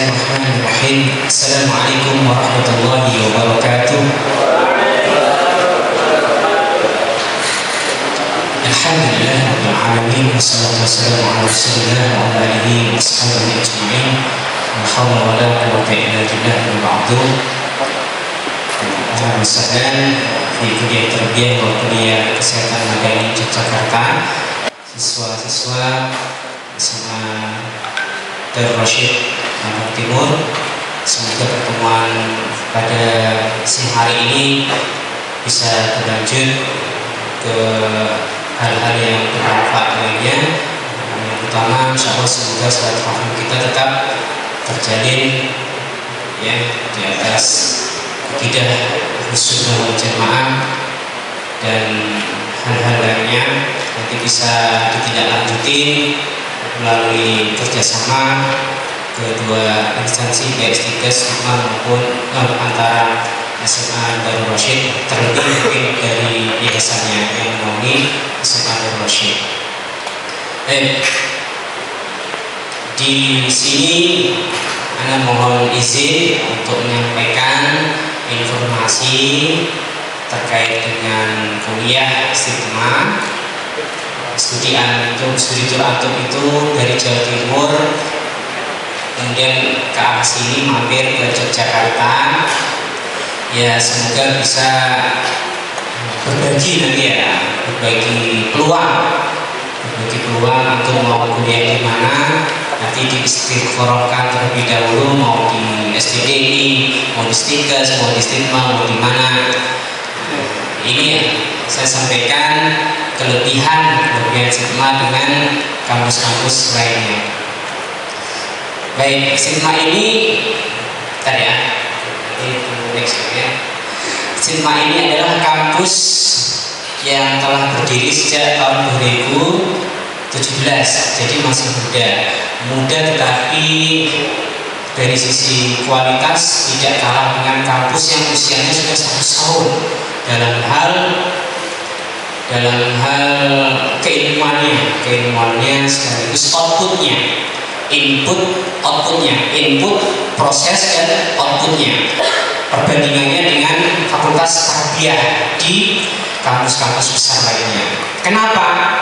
Bismillahirrahmanirrahim. Assalamualaikum warahmatullahi wabarakatuh. Alhamdulillah rabbil alamin, wassalatu wassalamu ala rasulillah wa ala alihi wa sahbihi ajma'in. La haula wa la quwwata illa billah wa ba'du. Ahlan wa sahlan di kuliah tarbiyah wa kuliah kesehatan Madani Yogyakarta. Siswa-siswa SMA Darul Rasyid Lampung Timur, semoga pertemuan pada siang hari ini bisa berlanjut ke hal-hal yang bermanfaat lainnya. Yang pertama, insyaallah semoga silaturahmi kita tetap terjalin ya di atas akidah Ahlussunnah wal Jamaah, dan hal-hal lainnya nanti bisa ditindaklanjuti melalui kerjasama kedua instansi, baik Stikes maupun antara SMA Darul Rasyid, terlebih mungkin dari yayasannya yang menaungi SMA Darul Rasyid. Di sini Anda mohon izin untuk menyampaikan informasi terkait dengan kuliah istiqomah studi tur antum itu dari Jawa Timur kemudian ke arah sini mampir ke Yogyakarta. Ya, semoga bisa berbagi nanti ya, berbagi peluang antum mau kuliah di mana, nanti diistiqorohkan terlebih dahulu, mau di SDDI, mau di Stikes, mau di Stigma, mau di mana. Ini ya saya sampaikan kelebihan Stigma dengan kampus-kampus lainnya. Baik, Stigma ini tadi ya, Stigma ini adalah kampus yang telah berdiri sejak tahun 2017, jadi masih muda tetapi dari sisi kualitas tidak kalah dengan kampus yang usianya sudah 100 tahun dalam hal keilmuannya sekaligus input proses dan outputnya, perbandingannya dengan fakultas tarbiyah di kampus-kampus besar lainnya. Kenapa?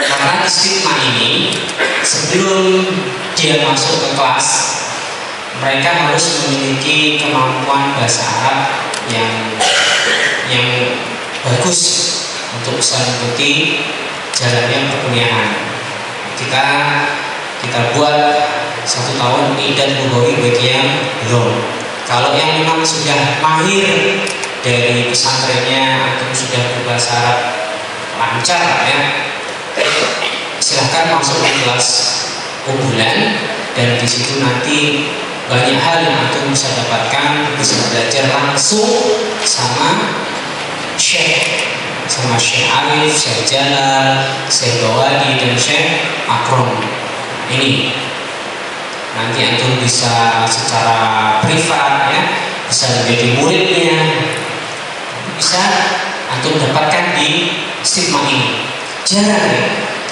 Karena di Stigma ini sebelum dia masuk ke kelas, mereka harus memiliki kemampuan bahasa Arab yang bagus untuk bisa mengikuti jalannya perkuliahan. Kita buat 1 tahun idat lugawi bagi yang belum. Kalau yang memang sudah mahir dari pesantrennya atau sudah berbahasa Arab lancar ya, silahkan masuk ke kelas unggulan, dan di situ nanti banyak hal yang antum bisa dapatkan, bisa belajar langsung sama Syekh Arif, Syekh Jalal, Syekh Gawadi, dan Syekh Akrom. Ini nanti antum bisa secara privat ya, bisa menjadi muridnya, bisa antum dapatkan di Stigma ini.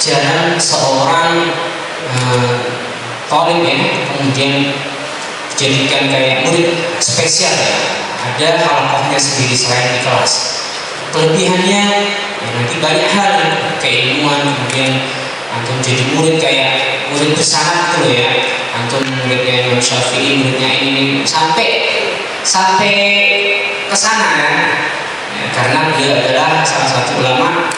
Jarang seorang talib ya kemudian dijadikan kayak murid spesial ya, ada halaqahnya sendiri selain di kelas. Kelebihannya ya nanti banyak hal, keilmuan, kemudian antum jadi murid kayak murid besar gitu ya, antum muridnya Imam Syafi'i, muridnya ini sampai ke sana ya, karena dia adalah salah satu ulama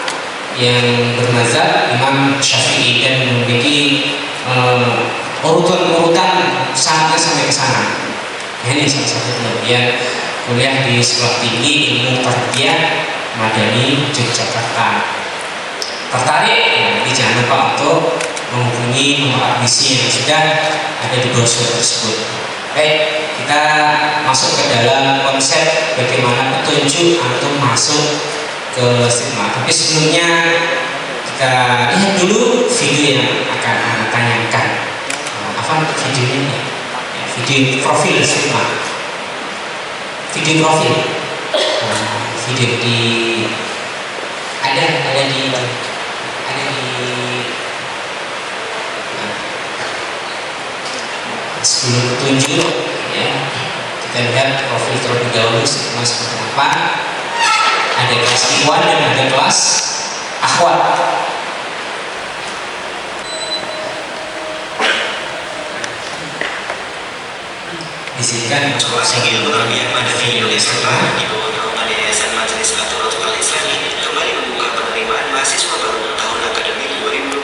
yang bermazhab Imam Syafi'i dan memiliki urutan sanatnya sampai ke sana. Ini salah satu kelebihan kuliah di Sekolah Tinggi Ilmu Tarbiyah Madani Yogyakarta. Tertarik? Ya, nanti jangan lupa untuk menghubungi nomor admisi yang sudah ada di brosur tersebut. Baik, kita masuk ke dalam konsep bagaimana petunjuk antum masuk ke Stigma. Tapi sebelumnya kita lihat dulu video yang akan Anda tanyakan. Apa videonya ini? Ya, video profil Stigma. Video profil. Video di ada di sebelum tunjuk ya, kita lihat profil terlebih dahulu stigma seperti apa. Ada kelas ikhwan dan ada kelas akhwat. Di sini kan ada video stigma di bawah naungan Yayasan Majelis Faturatul Al-Islami kembali membuka penerimaan mahasiswa baru tahun akademik 2024-2025.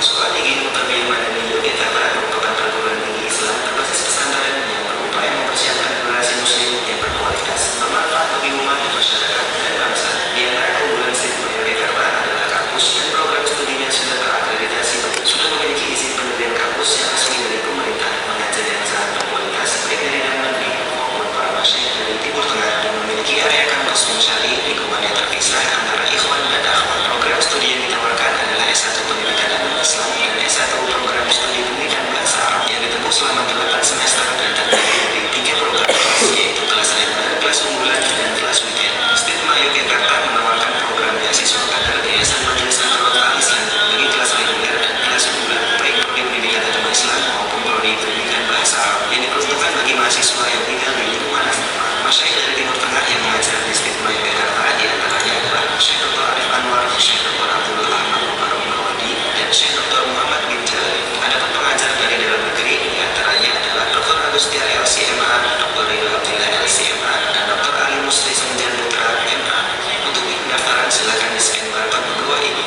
Sekolah Tinggi Muhammadiyah Madani Yogyakarta merupakan perguruan tinggi Islam berbasis pesantren yang berupaya mempersiapkan generasi muslim yang berkualitas, bermanfaat bagi umat, masyarakat, dan bangsa. Di antara keunggulan Stigma Yogyakarta adalah kampus dan program studinya sudah terakreditasi, sudah memiliki izin pendirian kampus yang resmi dari pemerintah, mengajar yang sangat berkualitas baik dari dalam negeri maupun para masyayikh dari Timur Tengah, dan memiliki area kampus syari lingkungannya terpisah antara ikhwan dan akhwat. Program studi yang ditawarkan adalah S1 Pendidikan Agama Islam dan S1 Program Studi Pendidikan Bahasa Arab yang ditempuh selama 8 semester dan terdiri dari 3 program kelas, yaitu kelas reguler, kelas unggulan, dan kelas weekend. Stigma Yogyakarta menawarkan program beasiswa kader Yayasan Majelis Faturatul Al-Islam bagi kelas reguler dan kelas unggulan, baik prodi Pendidikan Agama Islam maupun prodi Pendidikan Bahasa Arab yang diperuntukkan bagi mahasiswa yang tinggal di lingkungan masyayikh dari Timur Tengah yang mengajar di Stigma Yogyakarta. Di antaranya adalah Syekh Dr. Arif Anwar, Syekh Dr. Abdul Ahmad Mubarak Marwadi, dan Syekh Dr. Muhammad bin Jalil. Adapun pengajar dari dalam negeri di antaranya adalah Dr. Agustiar LCMA, Dr. Ridho Abdillah LCMA, dan Dr. Ali Musli Senjan Putra MA. Untuk pendaftaran silakan di-scan barcode di bawah ini.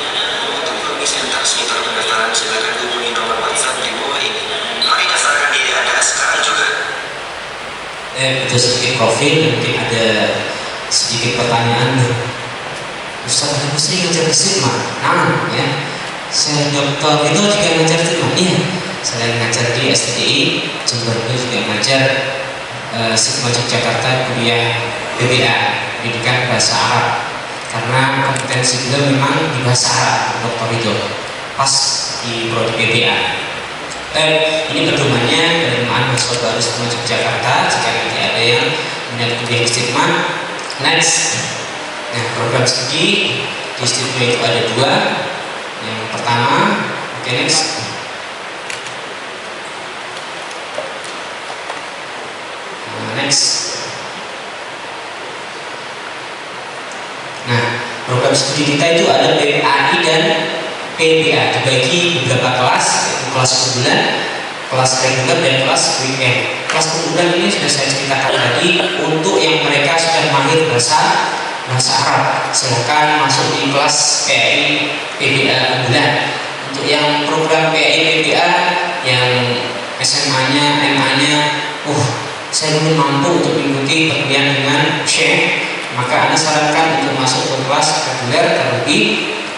Untuk permisan seputar pendaftaran silakan hubungi nomor WhatsApp di bawah ini. Mari daftarkan diri Anda sekarang juga. Itu sedikit profil, mungkin ada sedikit pertanyaan. Ustaz, aku sering ngajar stigma. Nah, ya. Saya dokter itu juga ngajar stigma. Iya. Selain ngajar di STDI, Jember juga ngajar Stigma Yogyakarta kuliah PBA, Pendidikan Bahasa Arab. Karena kompetensi beliau memang di bahasa Arab, dokter itu pas di prodi PBA. Ini pedomannya penerimaan mahasiswa baru Stigma Yogyakarta jika nanti ada yang minat kuliah di Stigma. Next, nah program studi di Stigma itu ada 2. Yang pertama, next. Next. Nah, program studi kita itu ada PPAI dan PBA, dibagi beberapa kelas, yaitu kelas unggulan, kelas reguler, dan kelas weekend. Kelas unggulan ini sudah saya ceritakan tadi untuk yang mereka sudah mahir bahasa Arab, silahkan masuk di kelas PAI PBA unggulan. Untuk yang program PAI PBA yang SMA-nya, MA-nya, saya belum mampu untuk mengikuti perkuliahan dengan Syekh, maka Anda sarankan untuk masuk ke kelas reguler terlebih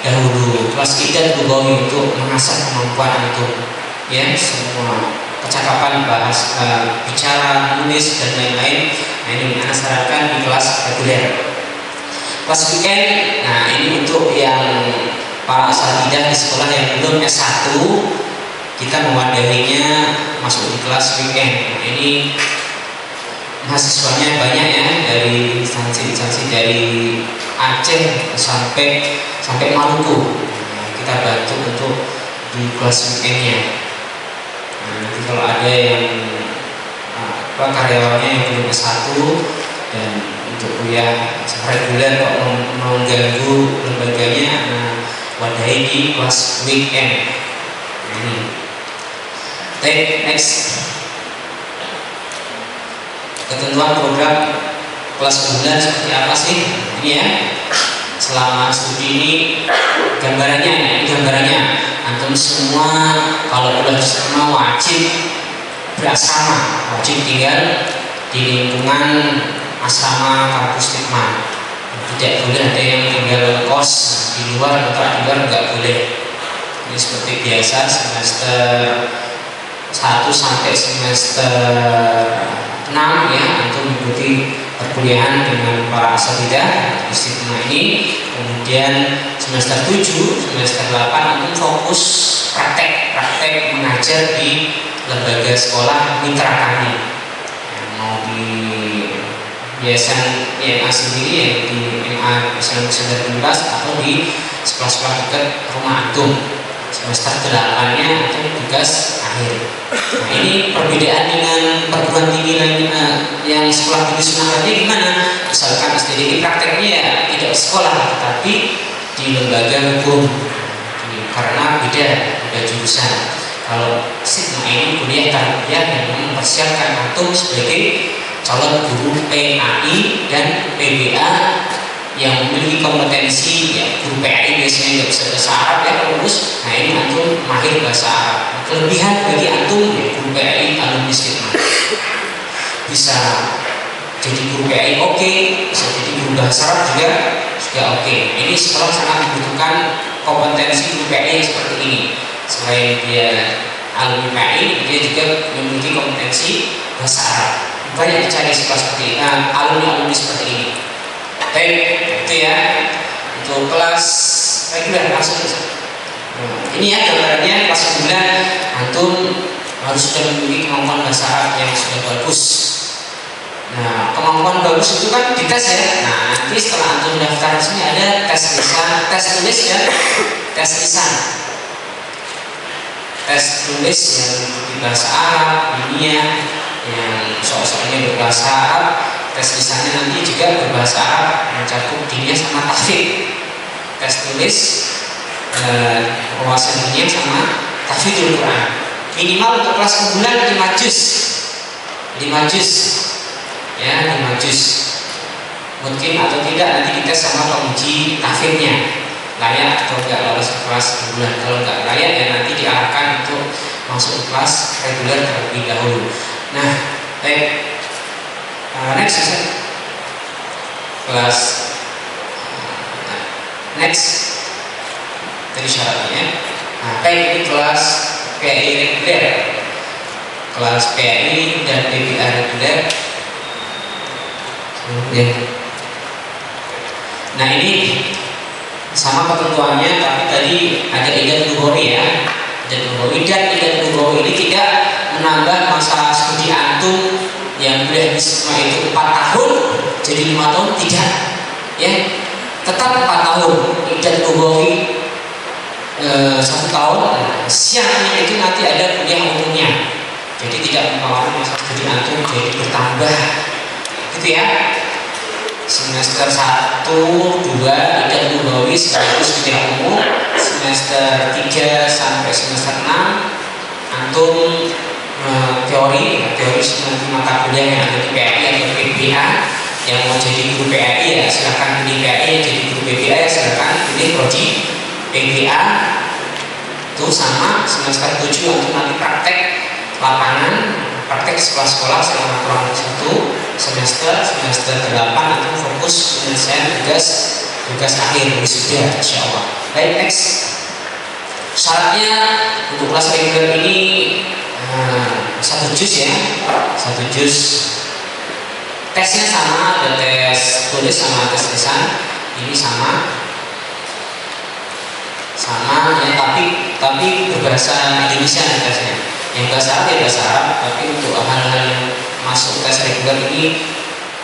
dahulu. Kelas kita berguna untuk mengasah kemampuan antum, ya, semua kecakapan bahas, bicara, menulis, dan lain-lain. Nah, ini Anda sarankan di kelas reguler. Kelas weekend, nah ini untuk yang para asatidzah di sekolah yang belum S1, kita mewadahinya masuk di kelas weekend. Nah, ini mahasiswanya banyak ya, dari instansi-instansi dari Aceh sampai Maluku. Nah, kita bantu untuk di kelas weekendnya. Nah, nanti kalau ada yang karyawannya yang belum S1 dan untuk kuliah reguler kok mengganggu lembaganya, wadahi di kelas weekend. Nah, ini. Next. Ketentuan program kelas unggulan seperti apa sih? Ini ya. Selama studi ini gambarannya antum semua kalau udah semua wajib berasrama, wajib tinggal di lingkungan asrama kampus Stigma. Tidak boleh ada yang tinggal kos di luar atau di luar, nggak boleh. Ini seperti biasa semester 1 sampai semester 6 ya, untuk mengikuti perkuliahan dengan para asatidzah di Stigma ini. Kemudian semester 7, semester 8 untuk fokus praktek mengajar di lembaga sekolah mitra kami. Yang mau di Yayasan YMA sendiri, yang di MA Islam Center 12 atau di sekolah-sekolah dekat rumah antum. semester 8-nya antum tugas akhir. Nah, ini perbedaan dengan perguruan tinggi lainnya yang sekolah tinggi sunnah tadi gimana? Misalkan STDI prakteknya ya tidak sekolah tetapi di lembaga hukum, karena beda jurusan. Kalau Sigma ini kuliah tarbiyah yang mempersiapkan antum sebagai calon guru PAI dan PBA yang memiliki kompetensi, ya guru PAI biasanya nggak bisa bahasa Arab ya lulus. Nah ini antum mahir bahasa Arab. Kelebihan bagi antum ya guru PAI alumni Sigma bisa jadi guru PAI oke, bisa jadi guru bahasa Arab juga oke. Ini sekolah sangat membutuhkan kompetensi guru PAI seperti ini. Selain dia alumni PAI, dia juga memiliki kompetensi bahasa Arab. Banyak dicari sekolah seperti alumni seperti ini. Baik, itu ya untuk kelas reguler langsung. Ini ya gambarannya kelas reguler antum harus sudah memiliki kemampuan bahasa Arab yang sudah bagus. Nah, kemampuan bagus itu kan dites ya. Nah, nanti setelah antum daftar resmi ada tes lisan, tes tulis dan tes lisan. Tes tulis yang di bahasa Arab, dunia yang soal-soalnya berbahasa Arab. Tes lisannya nanti juga berbahasa Arab, mencakup dunia sama tahfidz. Tes tulis wawasan dunia sama tahfidzul Quran. Minimal untuk kelas unggulan 5 juz. 5 juz. Ya, 5 juz. Mungkin atau tidak nanti dites sama penguji tahfidznya. Layak atau enggak lolos kelas unggulan. Kalau enggak layak ya nanti diarahkan untuk masuk ke kelas reguler terlebih dahulu. Nah, baik. Next kelas next tadi syaratnya. Nah, baik ini kelas PAI reguler, kelas PAI dan PBA reguler. Nah ini sama ketentuannya, tapi tadi ada idat lughwi ya. Idat lughwi ini tidak menambah masa studi antum yang kuliah di Sigma itu 4 tahun jadi 5 tahun, tidak ya, tetap 4 tahun. Idat lughwi 1 tahun, siangnya itu nanti ada kuliah umumnya, jadi tidak mempengaruhi masa studi antum jadi bertambah gitu ya. Semester 1, 2 idat lughwi sekaligus kuliah umum. Semester 3 sampai semester 6 antum teori nanti mata kuliah yang ada di PAI atau PBA. Yang mau jadi guru PAI ya silakan pilih PAI, yang jadi guru PBA ya silakan pilih prodi PBA. Itu sama. Semester 7 antum nanti praktek lapangan, praktek sekolah-sekolah selama kurang lebih 1 semester. Semester 8 antum fokus penyelesaian tugas akhir wisuda insyaallah. Baik, next. Syaratnya untuk kelas reguler ini 1 juz ya, 1 juz. Tesnya sama, ada tes tulis sama tes lisan. Ini sama ya, tapi berbahasa Indonesia tesnya. Yang bahasa Arab ya bahasa Arab, tapi untuk hal-hal yang masuk tes reguler ini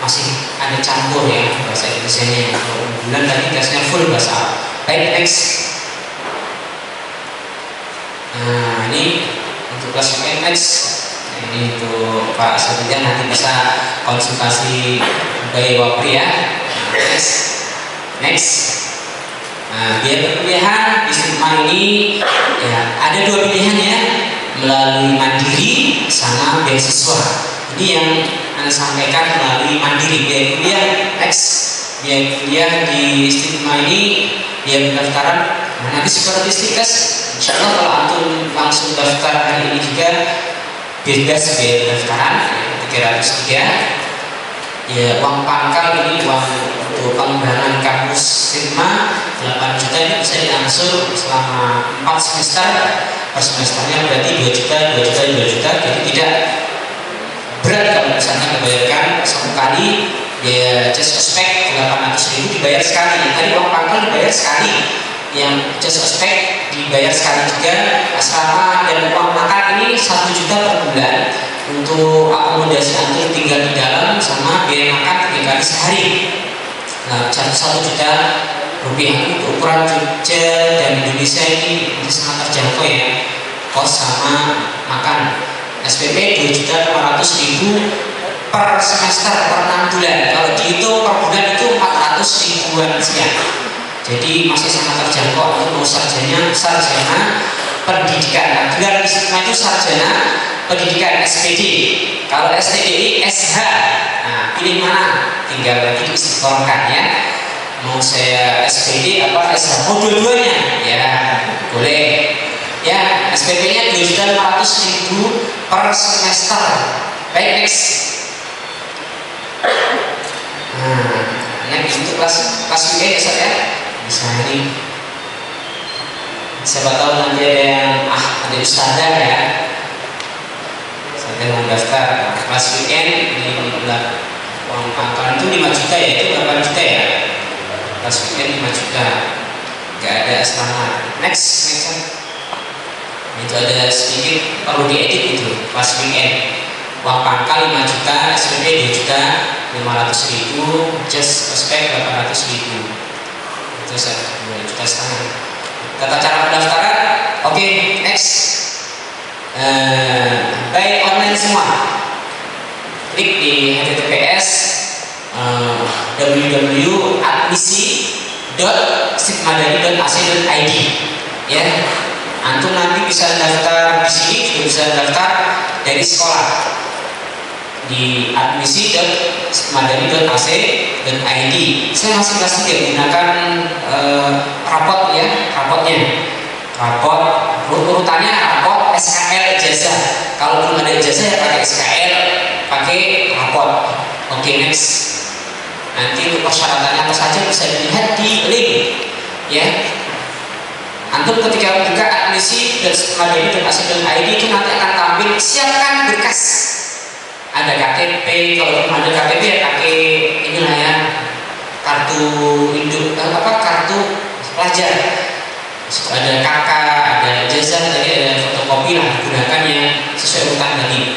masih ada campur ya bahasa Indonesia-nya. Kalau bulan tadi tesnya full bahasa Arab. Baik, next. Nah ini untuk kelas next. Ini untuk Pak Satria nanti bisa konsultasi Bayi Wapri ya. Next. Nah, biaya perkuliahan di Sigma ini ya ada 2 pilihan ya, melalui mandiri sama beasiswa. Ini yang Anda sampaikan melalui mandiri. Biaya kuliah next. Biaya kuliah di Sigma ini biaya pendaftaran nanti seperti stikes. Insya Allah kalau antum langsung daftar hari ini juga bebas biaya pendaftaran 303. Ya, uang pangkal ini uang untuk pengembangan kampus Sigma 8 juta ini bisa diangsur selama 4 semester. Per semesternya berarti 2 juta, jadi tidak berat kalau misalnya membayarkan 1 kali. Biaya jas ospek 800.000 dibayar sekali. Tadi uang pangkal dibayar sekali, yang jas ospek dibayar sekali juga. Asrama dan uang makan ini 1 juta per bulan untuk akomodasi antum tinggal di dalam sama biaya makan 3 kali sehari. Nah, 1 juta rupiah untuk ukuran Jogja dan Indonesia ini sangat terjangkau. ya, kos sama makan. SPP 2.500.000 per semester per 6 bulan. Kalau dihitung per bulan itu 400 ribuan sekian. Jadi masih sangat terjangkau untuk mau sarjana pendidikan. Nah, gelar istimewa itu sarjana pendidikan SPD. Kalau STDI SH. Nah, pilih mana? Tinggal lagi diistiqomahkan ya. Mau saya SPD apa SH? Oh, dua-duanya ya boleh. Ya, SPP-nya 2.500.000 per semester. Baik, next. Nah, untuk kelas weekend ya, Sob ya. Bisa ini. Siapa tahu nanti ada yang ada ustazah ya. Saya mau daftar kelas weekend di bulan uang pangkalan itu 5 juta ya, itu 8 juta ya. Kelas weekend 5 juta. Gak ada asrama. Next. Itu ada sedikit perlu diedit itu kelas weekend. Uang pangkal 5 juta, SPP 2.500.000, just prospek 800.000. Itu 2,5 juta. Tata cara pendaftaran, oke, next. By online semua. Klik di https www.admisi.sipmadani.ac.id ya. Antum nanti bisa daftar di sini, juga bisa daftar dari sekolah di admisi.madani.ac.id. Saya masing-masing gunakan rapot ya, rapot urutannya rapot SKL ijazah. Kalau belum ada ijazah ya pakai SKL, pakai rapot. Oke, next. Nanti untuk persyaratannya apa saja bisa dilihat di link ya. Antum ketika buka admisi.madani.ac.id itu nanti akan tampil siapkan berkas. Ada KTP, kalau belum ada KTP ya pakai inilah ya, kartu induk kartu pelajar. Ada KK, ada ijazah, tadi ada fotokopi lah, gunakan yang sesuai urutan tadi.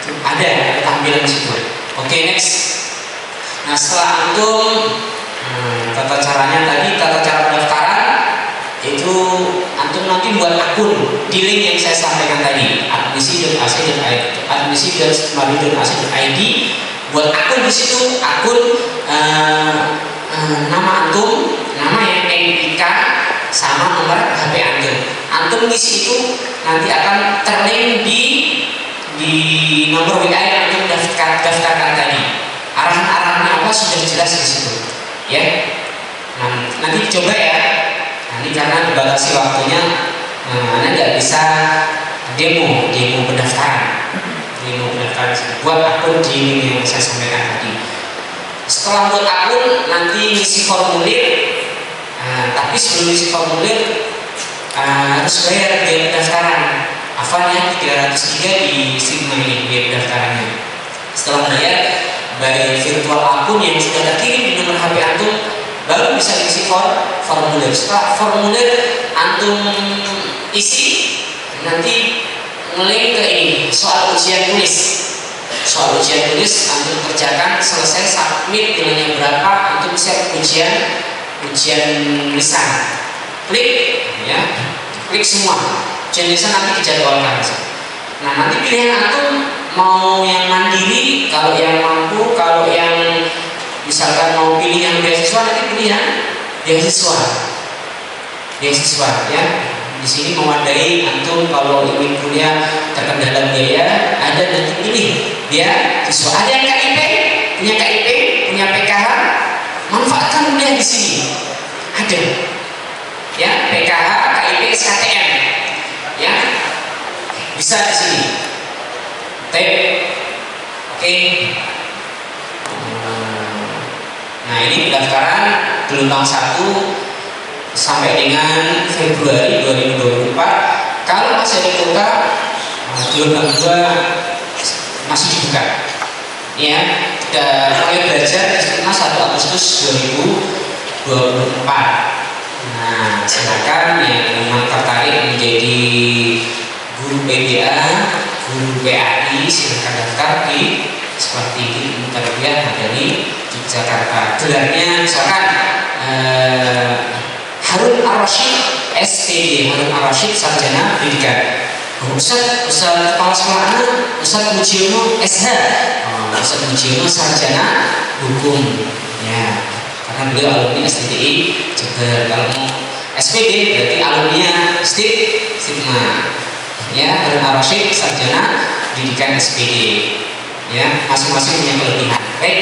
Itu ada tampilan di situ. Oke, next. Nah, setelah antum tata caranya tadi, tata cara pendaftaran itu antum nanti buat akun di link yang saya sampaikan tadi, admisi.madani.ac.id. Buat akun di situ, akun nama antum, nama yang NIK sama nomor HP antum. Antum ngisi itu nanti akan terlink di nomor WA yang antum daftarkan tadi. Arahan-arahannya apa sudah jelas di situ, ya. Nah, nanti coba ya. Ini karena dibatasi waktunya, Anda nggak bisa demo pendaftaran, buat akun di link yang saya sampaikan tadi. Setelah buat akun, nanti isi formulir. Tapi sebelum isi formulir harus bayar biaya pendaftaran. Awalnya 303 di Sigma ini biaya pendaftarannya. Setelah bayar virtual akun yang sudah terkirim di nomor HP antum, baru bisa isi formulir. Setelah formulir antum isi, nanti ngelink ke ini soal ujian tulis. Soal ujian tulis antum kerjakan, selesai submit, nilainya berapa, antum siap ujian lisan. Klik ya, klik semua. Ujian lisan nanti dijadwalkan. Nah, nanti pilihan antum mau yang mandiri, kalau yang mampu, kalau yang misalkan mau pilih yang beasiswa, nanti pilih yang beasiswa ya. Di sini mewadai antum kalau ingin kuliah terkendala biaya, ada nanti pilih beasiswa. Ada yang KIP, punya PKH, manfaatkan kuliah di sini. Ada ya, PKH, KIP, SKTM ya, bisa di sini. Oke. Nah, ini pendaftaran gelombang 1 sampai dengan Februari 2024. Kalau masih ada kuota, gelombang 2 masih dibuka. Ya, kita mulai belajar sekitar 1 Agustus 2024. Nah, silakan yang memang tertarik menjadi guru PBA, guru PAI, silakan daftar di seperti ini, Tarbiyah Madani di Jakarta. Gelarnya misalkan Harun Ar-Rasyid SPD Harun Ar-Rasyid sarjana pendidikan. Ustaz kepala sekolah anak Ustaz Mujiono SH. Ustaz Mujiono sarjana hukum ya, karena beliau alumni STDI Jember. Kalau mau SPD berarti alumni Stigma ya. Harun Ar-Rasyid sarjana pendidikan SPD ya, masing-masing punya kelebihan. Baik,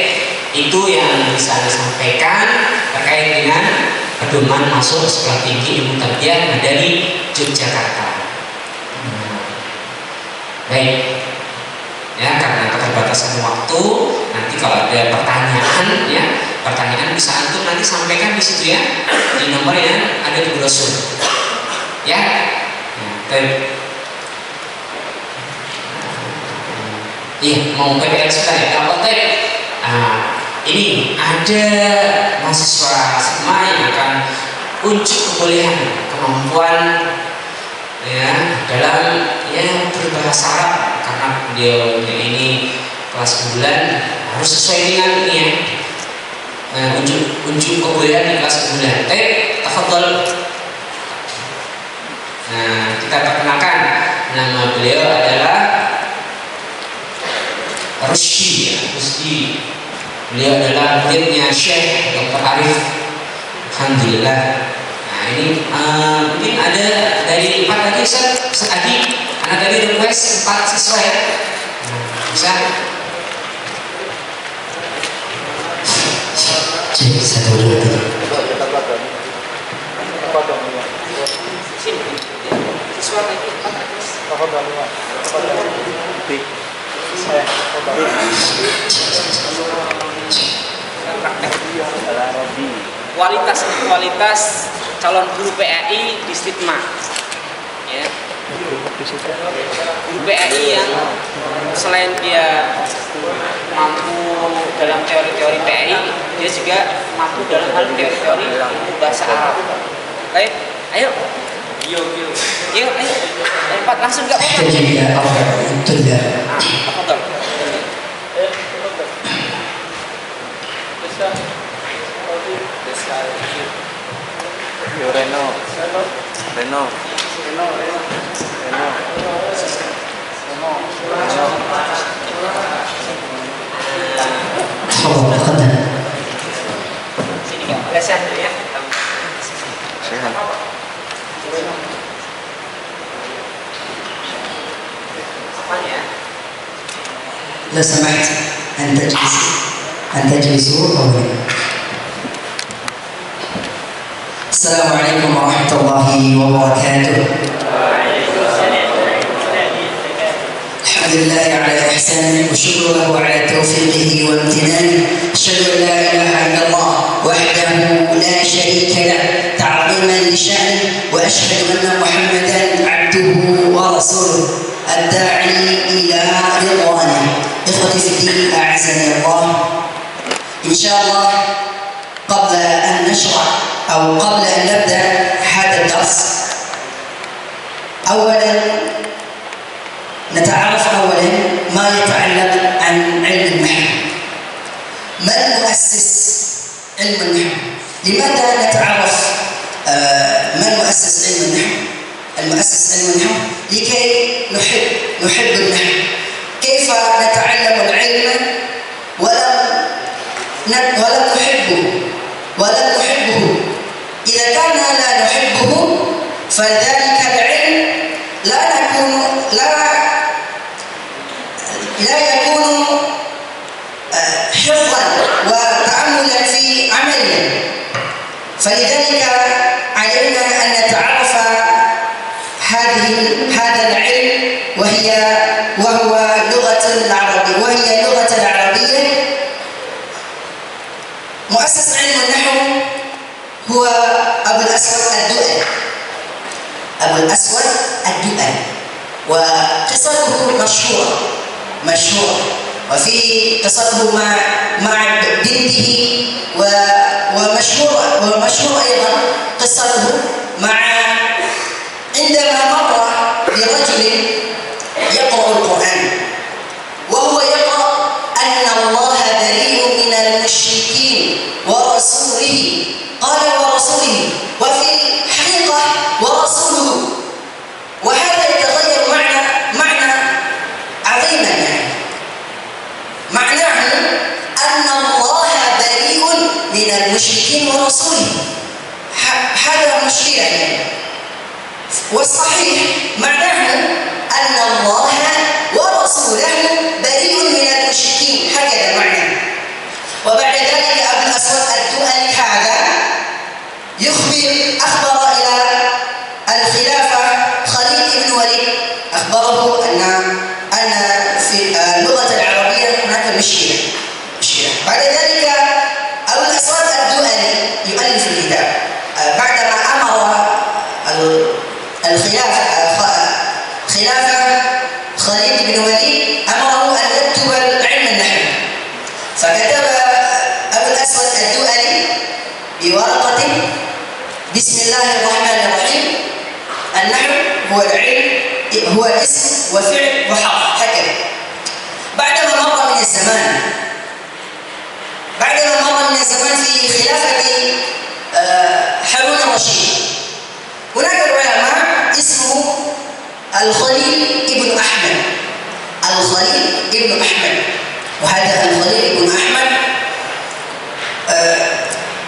itu yang bisa disampaikan terkait dengan pedoman masuk sekolah tinggi ilmu tarbiyah Madani Yogyakarta. Baik ya, karena keterbatasan waktu, nanti kalau ada pertanyaan ya, pertanyaan bisa antum nanti sampaikan di situ ya, di nomor yang ada di brosur ya. Baik. Iya, mau PPL sebentar ya. Kalau ini ada mahasiswa Sigma yang akan unjuk kebolehan kemampuan ya dalam ya berbahasa Arab, karena beliau ini kelas bulan harus sesuai dengan ini ya. Unjuk kebolehan di kelas bulan. Tafadhol. Nah, kita perkenalkan nama beliau adalah Rusdi. Beliau adalah muridnya Syekh Dr. Arif. Alhamdulillah. Nah ini mungkin ada dari 4 lagi Ustaz Adi. Anak tadi request 4 siswa ya. Bisa? Cek 1 2 3. Sini. Siswa lagi 4. Kualitas calon guru PAI di Stigma ya. Guru PAI yang selain dia mampu dalam teori-teori PAI, dia juga mampu dalam hal teori-teori bahasa Arab. Baik, ayo Pak, langsung gak apa-apa. Reno. Sini Kak, belasan dulu ya. Sehat. Apanya? لو سمحت أن تجلسوا أولا. السلام عليكم ورحمة الله وبركاته. الحمد لله على إحسانه وشكر له على توفيقه وامتنانه. أشهد أن لا إله إلا الله وحده لا شريك له تعظيما لشأنه، وأشهد أن محمدا عبده ورسوله الداعي إلى رضوانه. إخوتي في الدين أعزني الله، إن شاء الله قبل أن نشرع أو قبل أن نبدأ هذا الدرس، أولا نتعرف أولا ما يتعلق عن علم النحو. ما المؤسس علم النحو؟ لماذا نتعرف من مؤسس علم النحو؟ المؤسس علم النحو لكي نحب النحو. كيف نتعلم العلم ولم نحبه؟ إذا كان لا نحبه فذلك العلم لا يكون حفظا وتأملا في عملنا. فلذلك علينا أن نتعرف هذا العلم وهو لغة العربية. مؤسس علم النحو هو أبو الأسود الدؤلي، وقصته مشهورة، وفي قصته مع بنته، ومشهور أيضا قصته عندما مر برجل يقرأ القرآن وهو يقرأ أن الله بريء من المشركين ورسوله، قال ورسوله، وفي الحقيقة والصحيح معناه أن الله ورسوله بريء من المشركين، هكذا معناه. وبعد ذلك أبو الأسود الدؤلي هذا أخبر إلى الخلافة خليل بن وليد، أخبره أن في اللغة العربية هناك مشكلة. بعد ذلك أبو الأسود الدؤلي يؤلف الكتاب بعدما أمر خلافة خليل بن وليد، أمره أن يكتب علم النحو، فكتب أبو الأسود الدؤلي بورقة: بسم الله الرحمن الرحيم، النحو هو العلم، هو اسم وفعل وحرف، هكذا. بعدما مر من الزمان في خلافة هارون الرشيد، هناك العلماء اسمه الخليل ابن أحمد، وهذا الخليل ابن أحمد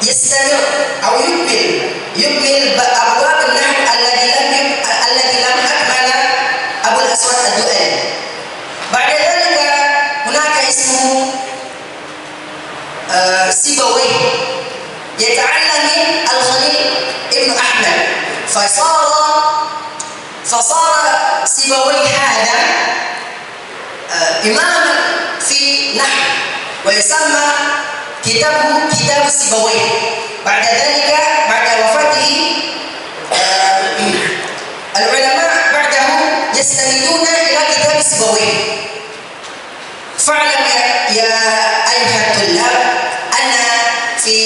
يستمر أو يكمل أبواب النحو الذي لم أكمل أبو الأسود الدؤلي. بعد ذلك هناك اسمه سيبويه، يتعلم من الخليل ابن أحمد، فصار سيبويه هذا إماما في نحو، ويسمى كتابه كتاب سيبويه. بعد ذلك بعد وفاته العلماء بعده يستندون إلى كتاب سيبويه. فاعلم يا أيها الطلاب أن في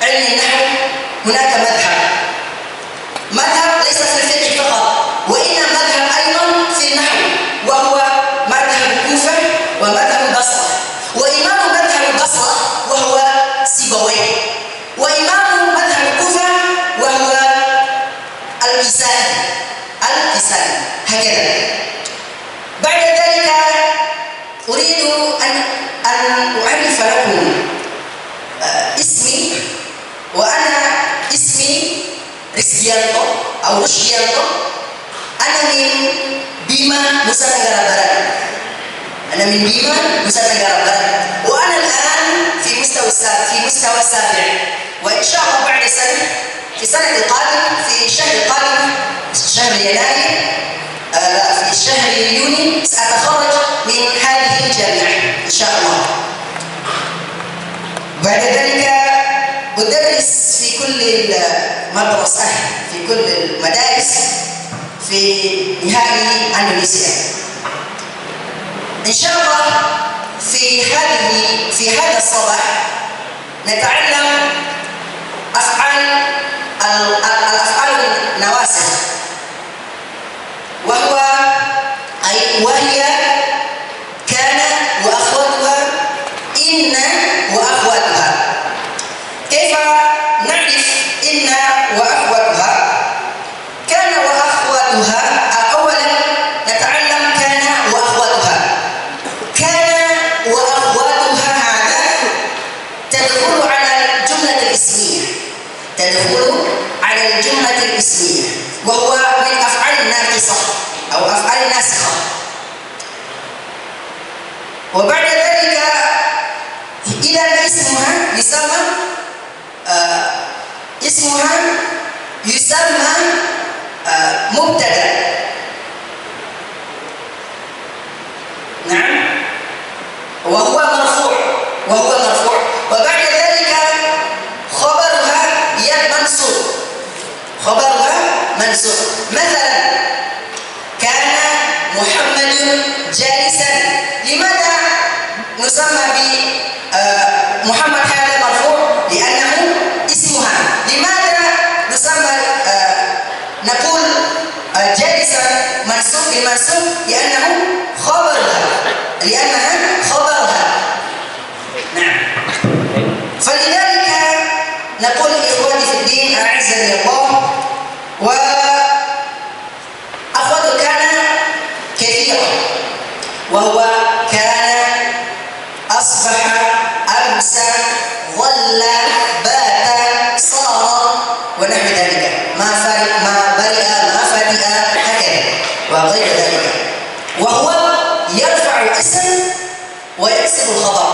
علم النحو هناك مذهب ليس في الفقه فقط، وإنما مذهب أيضا في النحو، وهو مذهب الكوفة ومذهب البصرة. وإمام مذهب البصرة وهو سيبويه، وإمام مذهب الكوفة وهو الكسائي، هكذا. بعد ذلك أريد أن أعرف لكم اسمي، وأنا اسمي رشديانتو أو رشديانتو. أنا من بيما نوسا تنغرا بارات، وأنا الآن في مستوى السابع، وإن شاء الله بعد سنة، في السنة القادمة، في الشهر القادم، شهر يناير، في شهر يونيو، سأتخرج من هذه الجامعة إن شاء الله. بعد ذلك أدرس في كل المدرسة، في كل المدارس في نهائي أندونيسيا. إن شاء الله في هذا الصباح نتعلم الأفعال النواسخ، وهي كان وأخواتها، إن وأخواتها. كيف نعرف إن وأخواتها؟ كان وأخواتها، أولا نتعلم كان وأخواتها. كان وأخواتها هذا تدخل على الجملة الاسمية، وهو من أفعال الناقصة أو أفعال ناسخة. وبعد ذلك إذا اسمها يسمى مبتدأ. نعم، وهو مرفوع. وبعد ذلك خبرها منصوب. مثلا كان محمد جالسا. لماذا نسمى بمحمد هذا مرفوع؟ لأنه اسمها. لماذا نقول جالسا منصوب؟ لأنها خبرها. نعم. فلذلك نقول إخواني في الدين أعزني الله، وأخوات كان كثيرة، وهو كان، أصبح، أمسى، ظل، بات، صار، ونحو ذلك. ما برئ، ما وغير ذلك، وهو يرفع الاسم ويكسب الخبر.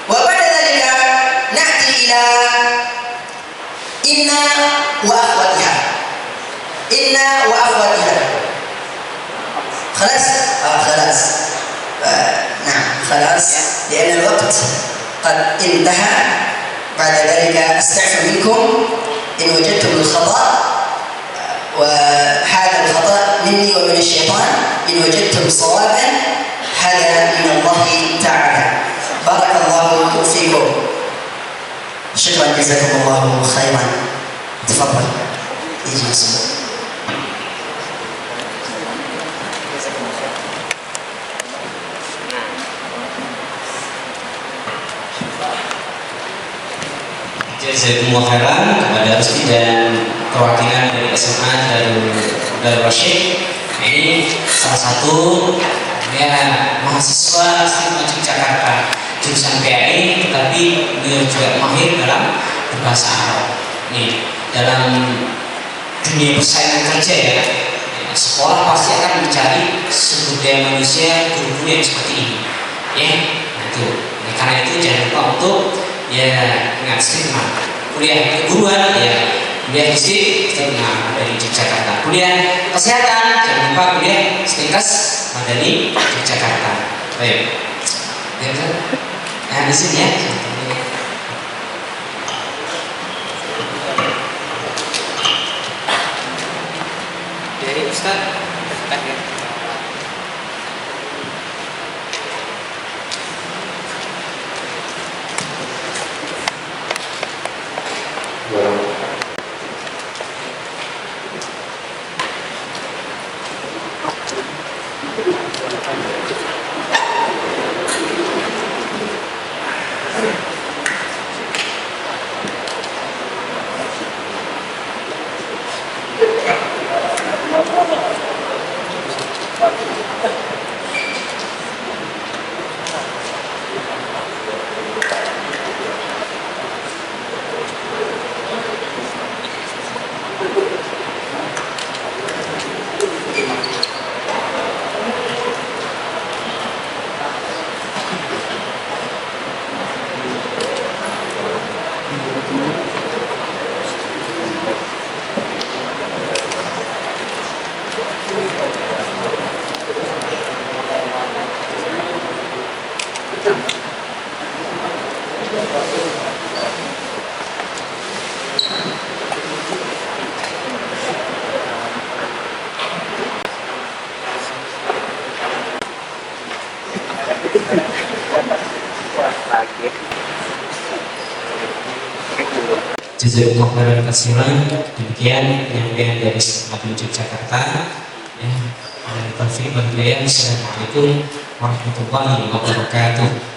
وبعد ذلك نأتي إلى إن وأخواتها. إن وأخواتها خلاص؟ خلاص. نعم خلاص، لأن الوقت قد انتهى. بعد ذلك أستعفى منكم إن وجدتم الخطأ، وهذا الخطأ مني ومن الشيطان. إن وجدتم صوابا هذا من الله تعالى. بارك الله فيكم. شكرا جزاكم الله خيرا. تفضل يجي مسؤول. Jazakumullah khairan kepada Rusdi dan perwakilan dari SMA Darul Rasyid. Ini salah satu ya mahasiswa asli Jakarta jurusan PAI, tetapi beliau juga mahir dalam berbahasa Arab. Nih, dalam dunia persaingan kerja ya, sekolah pasti akan mencari sumber daya manusia guru yang seperti ini. Ya, nah itu. Nah, karena itu jangan lupa untuk ya ingat stigma kuliah keguruan ya, kuliah fisik stigma dari Yogyakarta, kuliah kesehatan jangan lupa kuliah Stikes Madani Yogyakarta. Baik, nah di sini ya. Dari Ustaz. Jazakumullah khairan katsiran. Demikian penyampaian dari Majelis Yogyakarta. Ya, taufik wal hidayah. Assalamualaikum warahmatullahi wabarakatuh.